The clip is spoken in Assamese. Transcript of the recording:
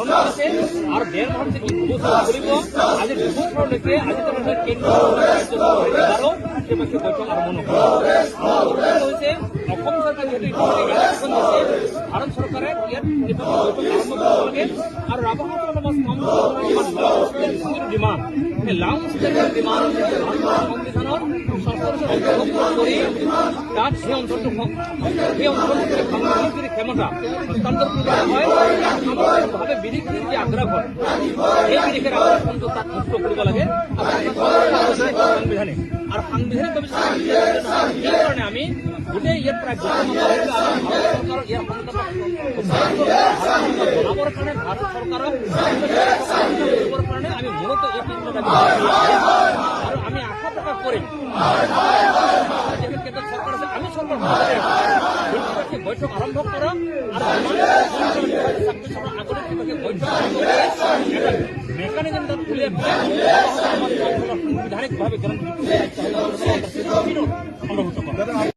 ধাৰণ কৰেছে আৰ দেড় মাস থেকে দুবছৰ কৰিব আজি দুবছৰলৈকে আজি তাৰমানে কেন্দ্ৰীয় এবাৰো সে পক্ষে বৈঠক আৰম্ভ নকৰে হৈছে অসম চৰকাৰে যিহেতু ইতিমধ্যে দিছে ভাৰত চৰকাৰে ইয়াত বৈঠক আৰম্ভ কৰিব লাগে আৰু ৰাজহুৱা ডিমাণ্ড এই লাং ষ্টেজৰ ডিমাণ্ড সংবিধানৰ সংস্থাৰ অন্তৰ্ভুক্ত কৰি তাত সেই অঞ্চলটোৰ সাংবিধানিক ক্ষমতা হস্তান্তৰ কৰা হয় ভাৱে বিধিখিনিৰ যে আগ্ৰাসন সেই বিধিখেৰ আগ্ৰাসনটো তাত মুক্ত কৰিব লাগে সাংবিধানিক আৰু সাংবিধানিকভাৱে সেইকাৰণে আমি গোটেই ইয়াত প্ৰায় চৰকাৰৰ ইয়াৰ জনাবৰ কাৰণে ভাৰত চৰকাৰক কৰিবৰ কাৰণে আমি মূলত এই আৰু আমি আশা প্ৰকাশ কৰিম কেন্দ্ৰীয় চৰকাৰ আছে আমি চৰকাৰ বৈঠক আৰম্ভ কৰা আৰু বৈঠক মেকানিজম তাত উলিয়াই সাংবিধানিকভাৱে অন্তৰ্ভুক্ত কৰা